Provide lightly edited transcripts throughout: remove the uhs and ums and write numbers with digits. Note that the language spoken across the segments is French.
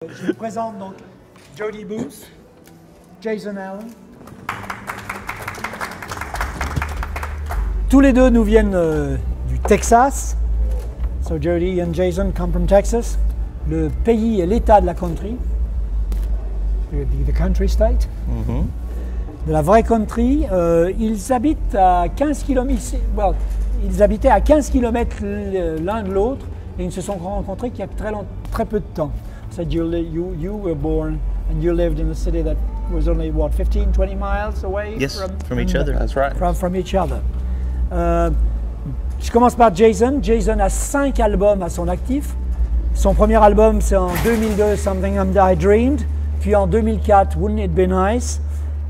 Je vous présente donc Jody Booth, Jason Allen. Tous les deux nous viennent du Texas. So Jody and Jason come from Texas. Le pays et l'état de la country. The country state. De la vraie country. Ils habitent à 15 km. Well, ils habitaient à 15 km l'un de l'autre et ils se sont rencontrés il y a très peu de temps. Said you were born and you lived in a city that was only what 15, 20 miles away from each other. That's right. From each other. Je commence par Jason. Jason a 5 albums à son actif. Son premier album, c'est en 2002, Something I Dreamed. Puis en 2004, Wouldn't It Be Nice.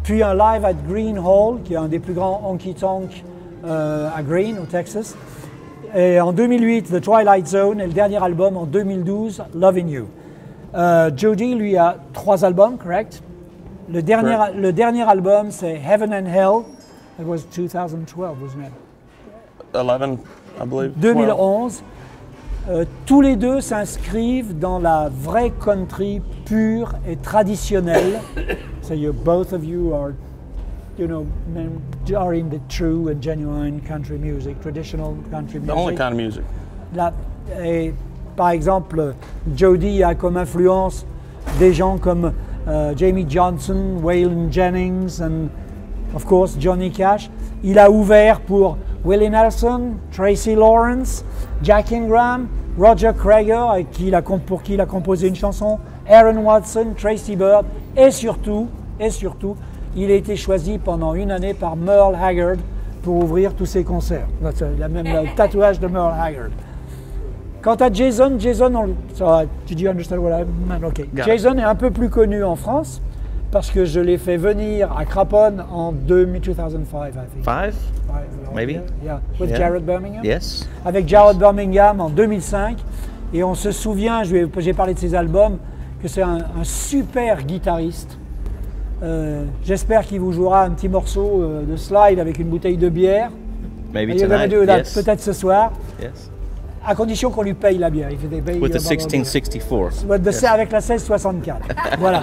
Puis un live at Green Hall, qui est un des plus grands honky-tonk à Green, au Texas. Et en 2008, The Twilight Zone. Et le dernier album, en 2012, Loving You. Jody, lui, a 3 albums, correct? Le dernier album, c'est Heaven and Hell. It was 2012, wasn't it? 11, I believe. 2011. Tous les deux s'inscrivent dans la vraie country pure et traditionnelle. So both of you are, are in the true and genuine country music, traditional country music. The only kind of music. Par exemple, Jody a comme influence des gens comme Jamie Johnson, Waylon Jennings, and of course Johnny Cash. Il a ouvert pour Willie Nelson, Tracy Lawrence, Jack Ingram, Roger Creager, pour qui il a composé une chanson, Aaron Watson, Tracy Bird, et surtout, il a été choisi pendant une année par Merle Haggard pour ouvrir tous ses concerts. Il a même le tatouage de Merle Haggard. Quant à Jason, did you understand what I meant? Okay. Jason est un peu plus connu en France parce que je l'ai fait venir à Craponne en 2005, I think. 5? Maybe? Yeah, with Jared Birmingham. Yes. Avec Jared Birmingham en 2005. Et on se souvient, j'ai parlé de ses albums, que c'est un super guitariste. J'espère qu'il vous jouera un petit morceau de slide avec une bouteille de bière. Maybe tonight, yes. Peut-être ce soir. Yes. À condition qu'on lui paye la bière. With the 1664. Avec la 1664. Voilà.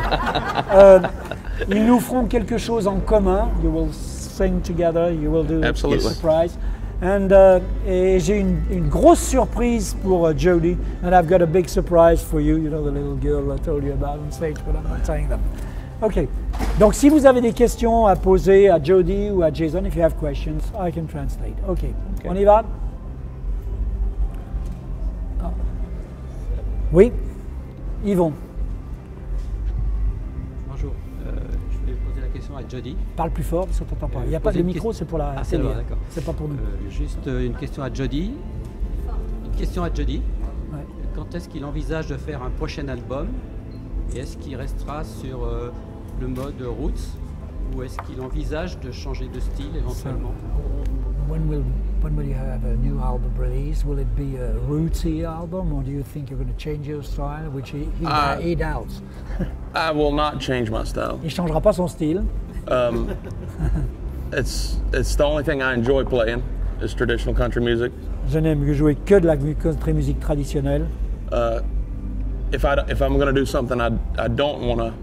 Ils nous feront quelque chose en commun. You will sing together. You will do Absolutely. a surprise. Et j'ai une grosse surprise pour Jody. And I've got a big surprise for you. You know the little girl I told you about on stage, but I'm not saying them. OK. Donc si vous avez des questions à poser à Jody ou à Jason, if you have questions, I can translate. OK. On y va? Oui, Yvon. Bonjour, je vais poser la question à Jody. Parle plus fort, ça ne t'entend pas. Il n'y a pas de micro, c'est pour la télé. D'accord. C'est pas pour nous. Juste une question à Jody. Ouais. Quand est-ce qu'il envisage de faire un prochain album? Et est-ce qu'il restera sur le mode roots? Ou est-ce qu'il envisage de changer de style éventuellement? When will you have a new album release? Will it be a rootsy album, or do you think you're going to change your style, which he doubts? I will not change my style. Il changera pas son style. It's the only thing I enjoy playing is traditional country music. Je n'aime jouer que de la country musique traditionnelle. If I'm going to do something I don't want to.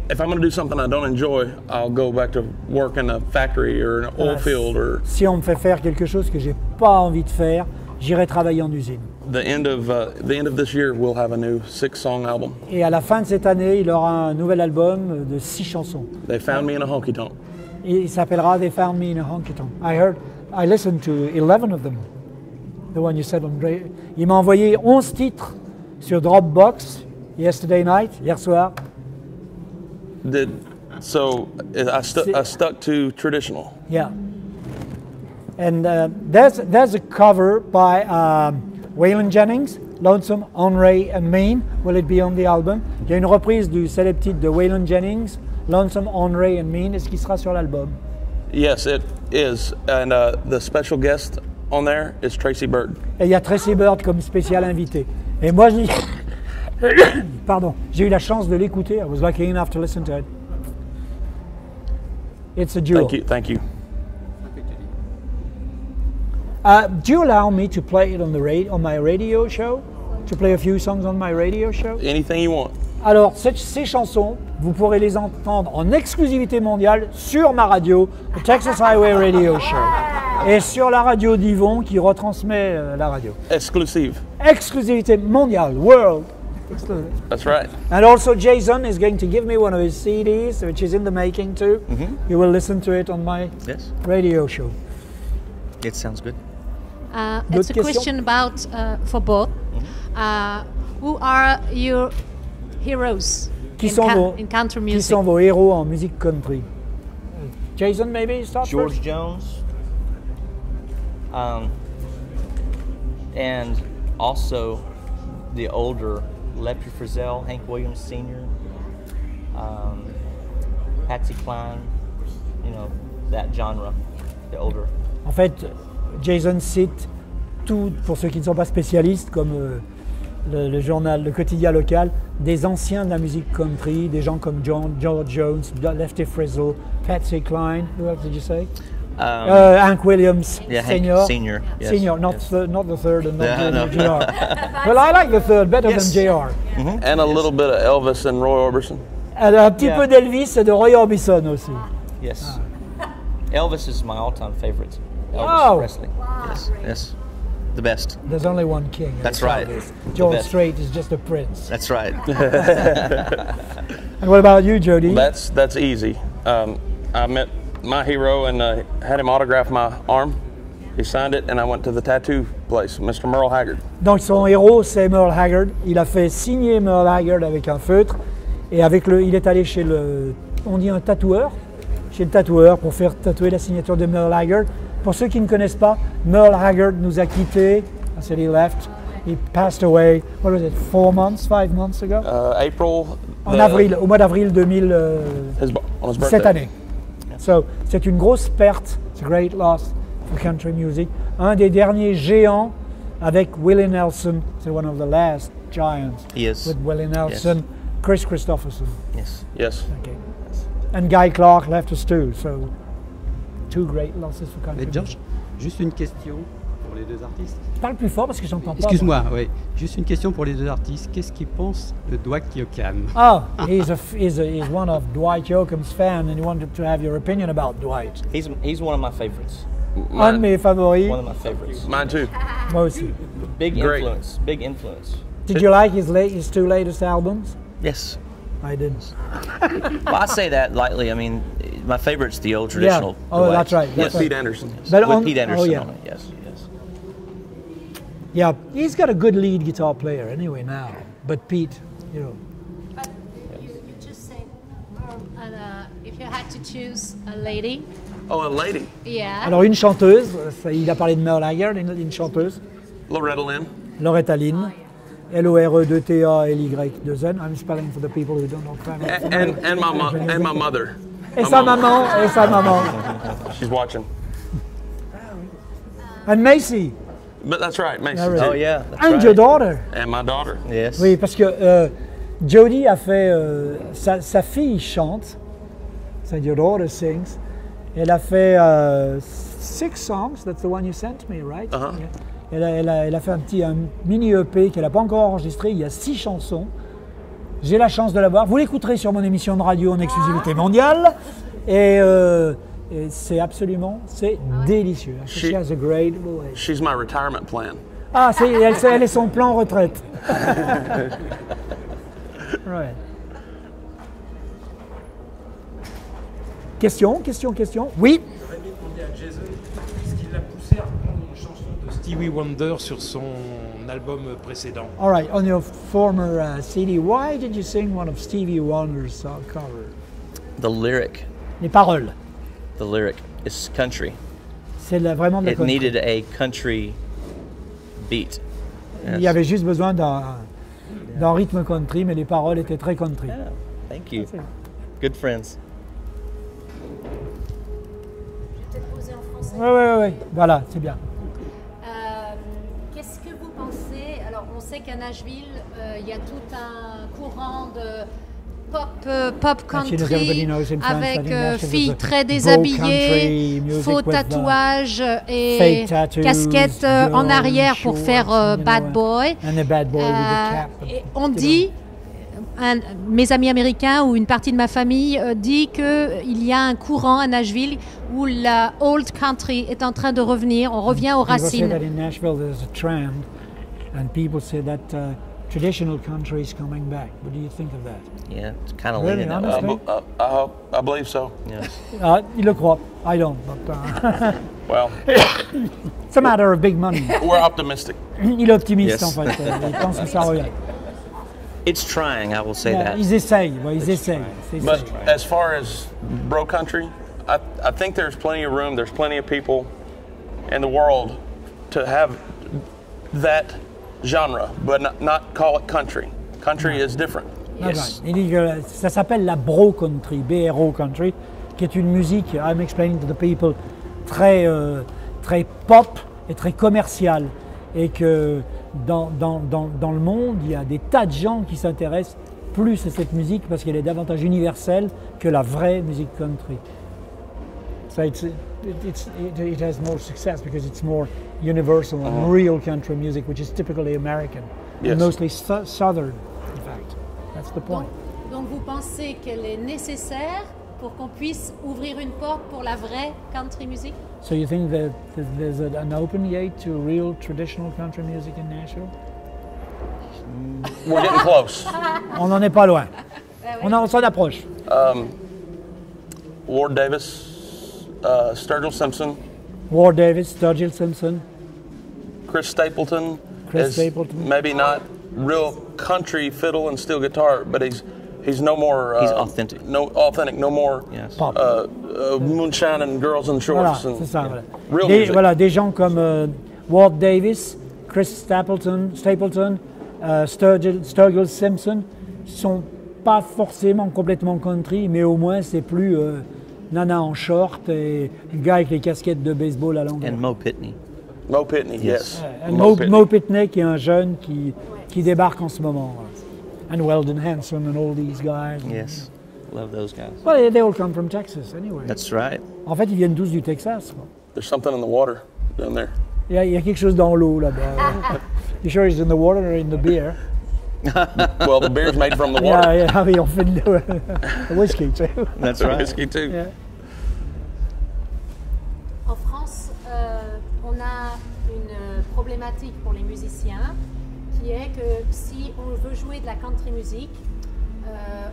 If I'm going to do something I don't enjoy, I'll go back to work in a factory or an oil field or. Si on me fait faire quelque chose que j'ai pas envie de faire, j'irai travailler en usine. The end of this year, we'll have a new 6-song album. Et à la fin de cette année, il aura un nouvel album de 6 chansons. They found me in a honky tonk. Il s'appellera They Found Me in a Honky Tonk. I listened to 11 of them. The one you said on radio. Il m'a envoyé 11 titres sur Dropbox yesterday night, hier soir. So I stuck to traditional. Yeah. And there's a cover by Waylon Jennings, Lonesome, Henry and Mean. Will it be on the album? Il y a une reprise du célèbre titre de Waylon Jennings, Lonesome, Henry and Mean. Est-ce qu'il sera sur l'album? Yes, it is. And the special guest on there is Tracy Bird. Et il y a Tracy Bird comme spécial invité. Et moi, pardon, j'ai eu la chance de l'écouter. I was lucky enough to listen to it. It's a jewel. Thank you. Do you allow me to play it on my radio show? to play a few songs on my radio show? Anything you want. Alors, ces chansons, vous pourrez les entendre en exclusivité mondiale sur ma radio, le Texas Highway Radio Show, et sur la radio d'Yvon qui retransmet la radio. Exclusive. Exclusivité mondiale, world. That's right. And also Jason is going to give me one of his CDs, which is in the making too. You will listen to it on my Yes, radio show. it sounds good. It's D'autres a questions? question about for both. Who are your heroes Qui sont, vos, in country qui music? sont vos héros en musique country? Jason, maybe start George first? Jones, and also the older Lefty Frizzell, Hank Williams Sr., Patsy Cline, you know, that genre, the older. En fait, Jason cite tout, pour ceux qui ne sont pas spécialistes, comme le journal, le quotidien local, des anciens de la musique country, des gens comme George Jones, Lefty Frizzell, Patsy Cline, who else did you say? Hank Williams Yeah, Hank Senior. Senior, yes, Senior, not, yes. not the third and not Yeah, no. JR. Well, I like the third better Yes. than JR. And a little bit of Elvis and Roy Orbison. Un petit Yeah. peu d'Elvis et de Roy Orbison aussi. Yes. Elvis is my all-time favorite. Elvis Wow. Presley. Yes, yes, the best. There's only one king. and That's it's right. Elvis. The George best. Strait is just a prince. That's right. And what about you, Jody? That's easy. I met my hero and had him autograph my arm. He signed it, and I went to the tattoo place, Mr. Merle Haggard. Donc son héros, c'est Merle Haggard. Il a fait signer Merle Haggard avec un feutre. Et il est allé chez on dit un tatoueur, chez le tatoueur pour faire tatouer la signature de Merle Haggard. Pour ceux qui ne connaissent pas, Merle Haggard nous a quittés. I said he left. He passed away, what was it, 5 months ago? April. En avril, au mois d'avril 2000, On his birthday. cette année. So, c'est une grosse perte, it's a great loss for country music. Un des derniers géants avec Willie Nelson, c'est one of the last giants. He is. With Willie Nelson, Chris Christopherson. Yes. Yes. Okay. And Guy Clark left us too, so 2 great losses for country Mais George, music. juste une question pour les deux artistes. Parle plus fort parce que j'entends pas. Excuse-moi, oui. Juste une question pour les deux artistes. Qu'est-ce qu'ils pensent de Dwight Yoakam? Ah, he's one of Dwight Yoakam's fan, and he wanted to have your opinion about Dwight. He's one of my favorites. Un de mes favoris, One of my favorites. Mine too. moi aussi. Big Great. influence. Big influence. Did you like his 2 latest albums? Yes. I didn't. Well, I say that lightly. I mean, my favorite's the old traditional. Oh, Dwight. that's right. Yes. That's right. Pete Anderson. But With Pete Anderson oh, yeah. on it. Yes. Yes. Yeah, he's got a good lead guitar player anyway now. But Pete, you know. But you just said, and if you had to choose a lady, Oh, a lady. yeah. Alors une chanteuse, il a parlé de Merle Haggard, une chanteuse, Loretta Lynn. Loretta Lynn, L-O-R-E-2-T-A-L-Y-2-N. I'm spelling for the people who don't know French. And my mother. Et sa maman, et sa maman. She's watching. And Macy, But that's right, Macy. Yeah, right. Oh yeah. That's and right. your daughter. And my daughter. Yes. Oui, parce que Jody a fait, sa fille chante, so your daughter sings. Elle a fait 6 songs, that's the one you sent me, right? Uh-huh. Yeah. Elle a fait un mini EP qu'elle n'a pas encore enregistré, il y a 6 chansons. J'ai la chance de la voir. Vous l'écouterez sur mon émission de radio en exclusivité mondiale. Et c'est délicieux. She has a great voice. She's my retirement plan. Ah, elle est son plan retraite. Right. Question. Oui. J'aurais bien demandé à Jason ce qui l'a poussé à reprendre une chanson de Stevie Wonder sur son album précédent. All right. On your former CD, why did you sing one of Stevie Wonder's cover? The lyric. Les paroles. The lyric is country. C'est vraiment de la It country. needed a country beat. Il y avait juste besoin d'un rythme country, mais les paroles étaient très country. Yeah. Thank you. Good friends. Je vais te poser en français. Oui. Voilà, c'est bien. Qu'est-ce que vous pensez? Alors, on sait qu'à Nashville, il y a tout un courant pop Actually, as country everybody knows in France, avec that in Nashville, filles there's a très Vogue déshabillées, country music faux with, tatouages et fake tattoos, casquettes en girls arrière in pour shorts, faire you know, bad boy. And the bad boy with the cap. Et on dit, mes amis américains ou une partie de ma famille dit qu'il y a un courant à Nashville où la old country est en train de revenir, on revient aux People say that racines. in Nashville there's a trend, and people say that traditional country is coming back. What do you think of that? Yeah, it's kind of Really, leaning that way. honestly? I believe so. Yes. Il le croit. I don't. But, Well, it's a matter of big money. we're optimistic. Il est optimiste Yes. en fait. Il pense que ça revient. It's trying, I will say Yeah, that. ils essayent. Ouais, ils essayent. Ils But essayent. as far as bro country, I think there's plenty of room, there's plenty of people in the world to have that genre, but not call it country. Country is different. Yes. Il dit que ça s'appelle la bro country, BRO country, qui est une musique, I'm explaining to the people, très, très pop et très commerciale. Et que dans le monde, il y a des tas de gens qui s'intéressent plus à cette musique parce qu'elle est davantage universelle que la vraie musique country. So it has more success because it's more universal and real country music, which is typically American, Yes. and mostly southern, in fact. That's the point. Donc vous pensez qu'elle est nécessaire pour qu'on puisse ouvrir une porte pour la vraie country music? So you think that there's an open gate to real traditional country music in Nashville? We're getting close. On n'en est pas loin. On s'en approche. Ward Davis, Sturgill Simpson, Ward Davis, Sturgill Simpson, Chris Stapleton. Chris is Stapleton. Maybe not real country fiddle and steel guitar, but he's no more. He's authentic. No more. Yes. Pop. Moonshine and girls in Voilà, shorts. c'est ça. Voilà. Real music. Voilà, des gens comme Ward Davis, Chris Stapleton, Sturgill Simpson sont pas forcément complètement country, mais au moins c'est plus nana en short et le gars avec les casquettes de baseball à longueur. And Mo Pitney. Mo Pitney, yes. Mo Pitney qui est un jeune qui débarque en ce moment. And Weldon Hanson and all these guys. Yes. Love those guys. Well, they all come from Texas anyway. That's right. En fait, ils viennent tous du Texas. There's something in the water down there. Il y a quelque chose dans l'eau là-bas. You sure it's in the water or in the beer? Well, the beer's made from the water. Yeah, oui, on fait de whisky too. That's right. Whiskey too. Yeah. En France, on a une problématique pour les musiciens qui est que si on veut jouer de la country music,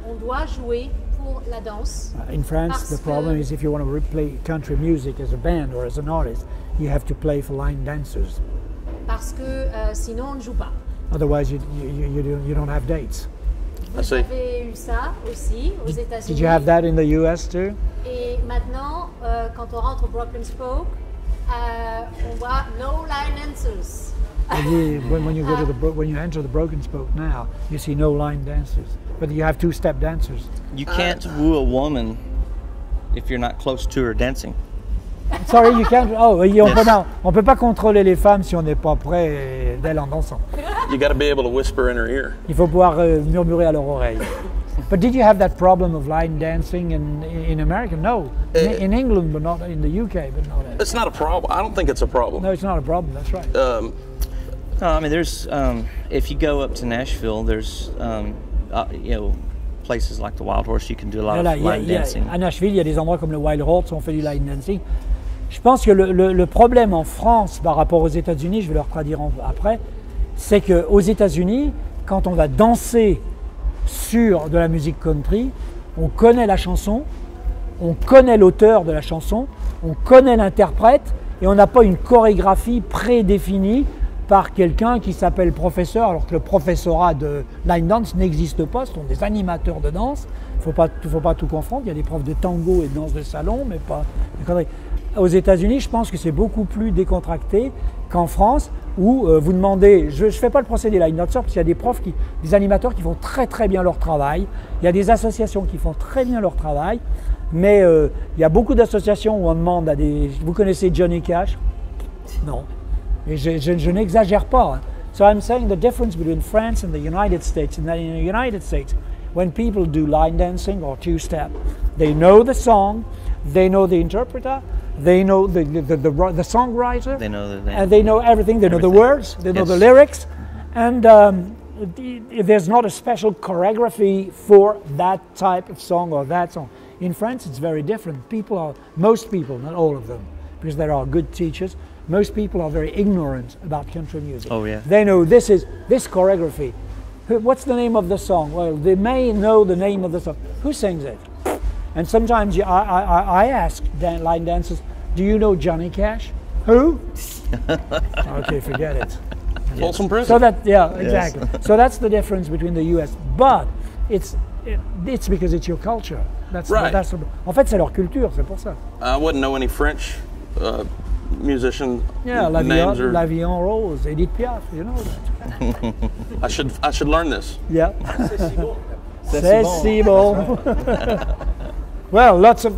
on doit jouer pour la danse. In France, Parce the problem que- is if you want to play country music as a band or as an artist, you have to play for line dancers. Parce que sinon on ne joue pas. Otherwise, you don't have dates. I Vous see. avez eu ça aussi aux États-Unis. Did you have that in the U.S. too? Et maintenant, quand on rentre au Broken Spoke, on voit no line dancers. When you go to when you enter the Broken Spoke now, you see no line dancers, but you have two-step dancers. You can't woo a woman if you're not close to her dancing. Sorry, you can't. Oh, on peut pas contrôler les femmes si on n'est pas près d'elles en dansant. You got to be able to whisper in her ear. Il faut pouvoir murmurer à leur oreille. But did you have that problem of line dancing in America? No. In England, but not in the UK, but not. It's not a problem. I don't think it's a problem. No, it's not a problem. That's right. No, I mean, there's if you go up to Nashville, there's places like the Wild Horse. You can do a lot Voilà, of line dancing. à Nashville, il y a des endroits comme le Wild Horse où on fait du line dancing. Je pense que le problème en France par rapport aux États-Unis, je vais leur traduire après, c'est qu'aux États-Unis, quand on va danser sur de la musique country, on connaît la chanson, on connaît l'auteur de la chanson, on connaît l'interprète et on n'a pas une chorégraphie prédéfinie par quelqu'un qui s'appelle professeur, alors que le professorat de line dance n'existe pas, ce sont des animateurs de danse. Il ne faut pas tout confondre, il y a des profs de tango et de danse de salon, mais pas... Aux États-Unis, je pense que c'est beaucoup plus décontracté qu'en France, où vous demandez, je ne fais pas le procès des line dancers, parce qu'il y a des profs, des animateurs qui font très très bien leur travail, il y a des associations qui font très bien leur travail, mais il y a beaucoup d'associations où on demande à des... Vous connaissez Johnny Cash? Non. Et je n'exagère pas. So I'm saying the difference between France and the United States, and that in the United States, when people do line dancing or two-step, they know the song, they know the interpreter, they know the songwriter, They know the name. and they know everything. They know the Everything. words, they know the Yes. lyrics, and there's not a special choreography for that type of song or that song. In France, it's very different. Most people, not all of them, because there are good teachers, most people are very ignorant about country music. Oh, yeah. They know this choreography. What's the name of the song? Well, they may know the name of the song. Who sings it? And sometimes I ask line dancers, do you know Johnny Cash? Who? Okay, forget it. Folsom Prison. So that, yeah, exactly. So that's the difference between the US. But it's because it's your culture. Right. En fait, c'est leur culture, c'est pour ça. I wouldn't know any French musician Yeah, names. La Vie en Rose, Edith Piaf, you know that. I should learn this. Yeah. C'est si bon. Well, lots of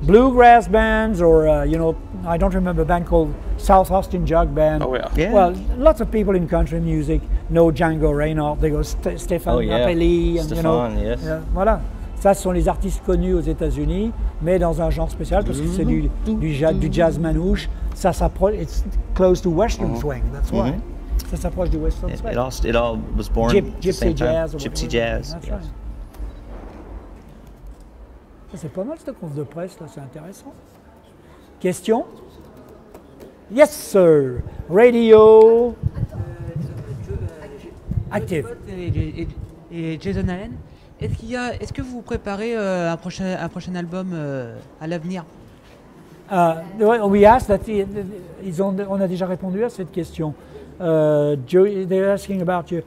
bluegrass bands, or I don't remember a band called South Austin Jug Band. Oh yeah. Yeah. Well, lots of people in country music know Django Reinhardt. They go Stéphane Oh, yeah. Grappelli, and Stéphane, yes. voilà. Ça, ce sont les artistes connus aux États-Unis, mais dans un genre spécial parce que c'est du jazz manouche. Ça s'approche. It's close to Western swing. That's why. Ça s'approche du Western swing. It all was born at the Gypsy same time. jazz. or Gypsy whatever. jazz. That's Yes. right. Ça, c'est pas mal cette conf de presse là, c'est intéressant. Question? Yes, sir. Radio. Active. Et Jason Allen, est-ce que vous préparez un prochain album à l'avenir? We asked that. On a déjà répondu à cette question. Joe, they're asking about you.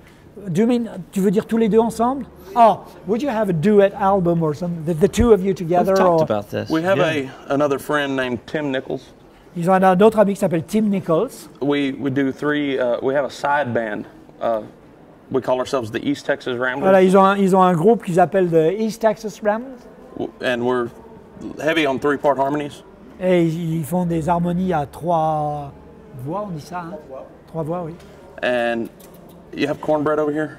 Tu veux dire tous les deux ensemble? Oh, would you have a duet album or something? The two of you together? We've talked or, about this. We have yeah. another friend named Tim Nichols. Ils ont un autre ami qui s'appelle Tim Nichols. We do three. We have a side band. We call ourselves the East Texas Ramblers, Voilà, ils ont un groupe qu'ils appellent the East Texas Ramblers. and we're heavy on 3-part harmonies. Et ils font des harmonies à 3 voix, on dit ça, hein? 3 voix, oui. And you have cornbread over here.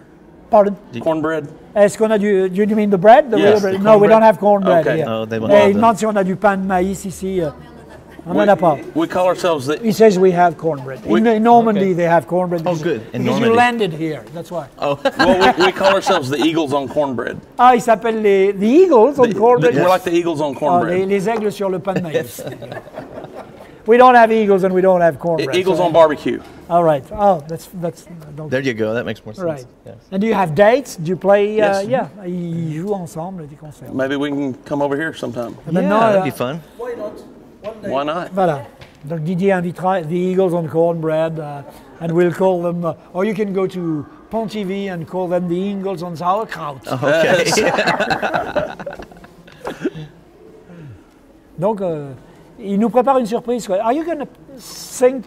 Pardon? Cornbread. Est-ce qu'on a du... Do you mean the bread? The Yes, real bread? the No, we cornbread. don't have cornbread Okay. here. No, they won't Et have il that. demande si on a du pain de maïs ici. On n'en a pas. We call ourselves the. He says we have cornbread. In Normandy, they have cornbread. Oh, good. In Because you Normandy. landed here, that's why. Well, we call ourselves the Eagles on cornbread. Ah, ils s'appellent the Eagles on cornbread. We're like the Eagles on Ah, cornbread. les aigles sur le pain de maïs. We don't have eagles and we don't have cornbread. Eagles so- on barbecue. All right. Oh, that's donc, There you go. That makes more sense. right. Yes. And do you have dates? Do you play? Yes. Yeah, ils jouent ensemble des concerts. Maybe we can come over here sometime. Maintenant, Yeah, that'd be fun. Why not? Voilà. Donc Didier invitera the Eagles on cornbread, and we'll call them. Or you can go to Pontivy and call them the Eagles on sauerkraut. Okay. Donc, il nous prépare une surprise. Quoi. Are you going to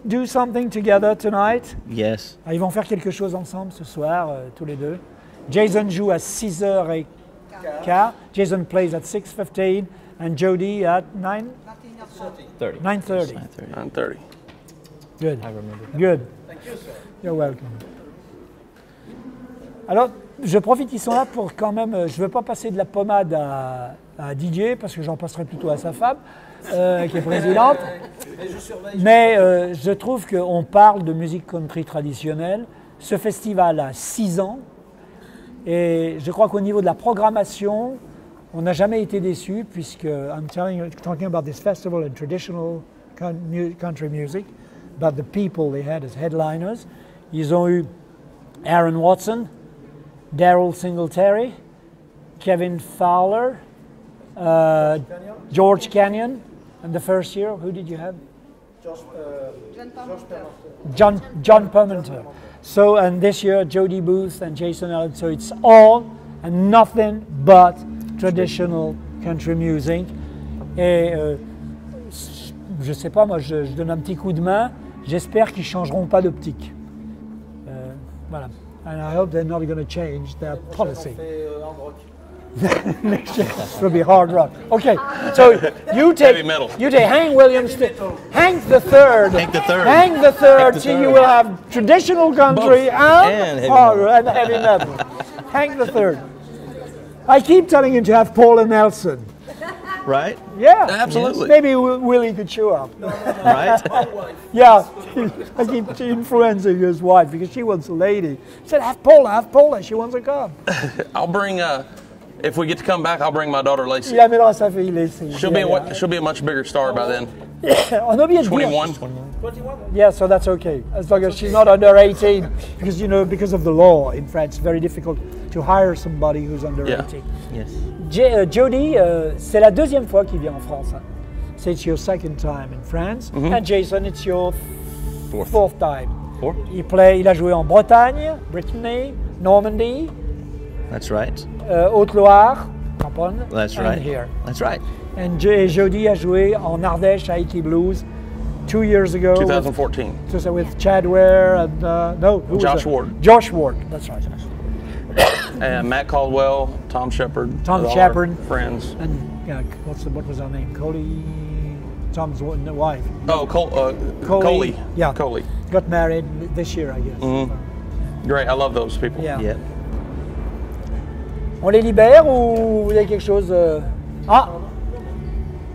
do something together tonight? Yes. Ah, ils vont faire quelque chose ensemble ce soir, tous les deux. Jason joue à 6h15. Jason plays at 6:15, and Jody at 9:30. 30. 9:30. 9:30. Good. I remember. Good. Thank you, sir. You're welcome. Alors, je profite qu'ils sont là pour quand même. Je ne veux pas passer de la pommade à Didier parce que j'en passerai plutôt à sa femme, qui est présidente. Mais je trouve qu'on parle de musique country traditionnelle. Ce festival a 6 ans et je crois qu'au niveau de la programmation, on n'a jamais été déçus puisque talking about this festival and traditional country music, about the people they had as headliners. Ils ont eu Aaron Watson, Daryl Singletary, Kevin Fowler, George Canyon, and the first year, who did you have? John Permenter. So, and this year, Jody Booth and Jason Allen. So it's all and nothing but traditional country music. Et je sais pas, moi, je donne un petit coup de main. J'espère qu'ils changeront pas d'optique. Voilà. And I hope they're not going to change their policy. Next year will be hard rock. Okay, so you take Heavy metal. Hank Williams, Hank the Third. Hank the Third. Hank the Third. the So you Third. will have traditional country And heavy and heavy metal. Hank III. I keep telling him to have Paul and Nelson. Right? Yeah, Absolutely. Maybe Willie could show up. Right? Yeah, I keep influencing his wife because she wants a lady. He said, have Paula, she wants to come. I'll bring, if we get to come back, I'll bring my daughter Lacey. Il amènera sa fille Lacey. She'll be a much bigger star by then. On a oublié de dire. 21. Yeah, so that's okay. As long as she's not under 18. Because, you know, because of the law in France, it's very difficult to hire somebody who's under Yeah. 18. Yes. Jody, c'est la deuxième fois qu'il vient en France. Hein. So it's your second time in France. And Jason, it's your fourth time. Fourth? Il a joué en Bretagne, Brittany, Normandy, That's right. Haute-Loire, Campan, That's and right. here. That's right. And Jody a joué en Ardèche à Haiti Blues 2 years ago. 2014. With Chad Ware and who was Josh that? Ward. Josh Ward, that's right. And Matt Caldwell, Tom Shepard. Tom all our Shepard. friends. And what was her name? Tom's wife. Oh, Coley. Yeah. Coley. Got married this year, I guess. Great. I love those people. Yeah. Yep. On les libère ou vous avez quelque chose Ah,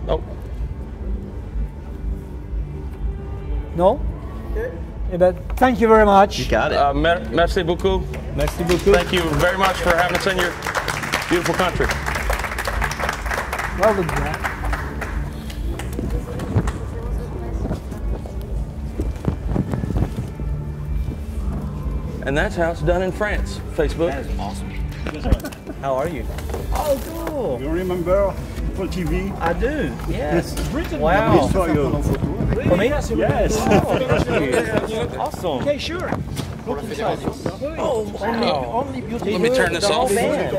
Oh, non? Eh ben, thank you very much. You got it. merci beaucoup. Merci beaucoup. Thank you very much for having us in your beautiful country. Well done, Jack. And that's how it's done in France. Facebook. That is awesome. How are you? Oh, cool. You remember People TV? I do. Yes. I Wow. saw you. For me? Yes. Awesome. Okay, sure. Oh, wow. Let me turn this off. Man.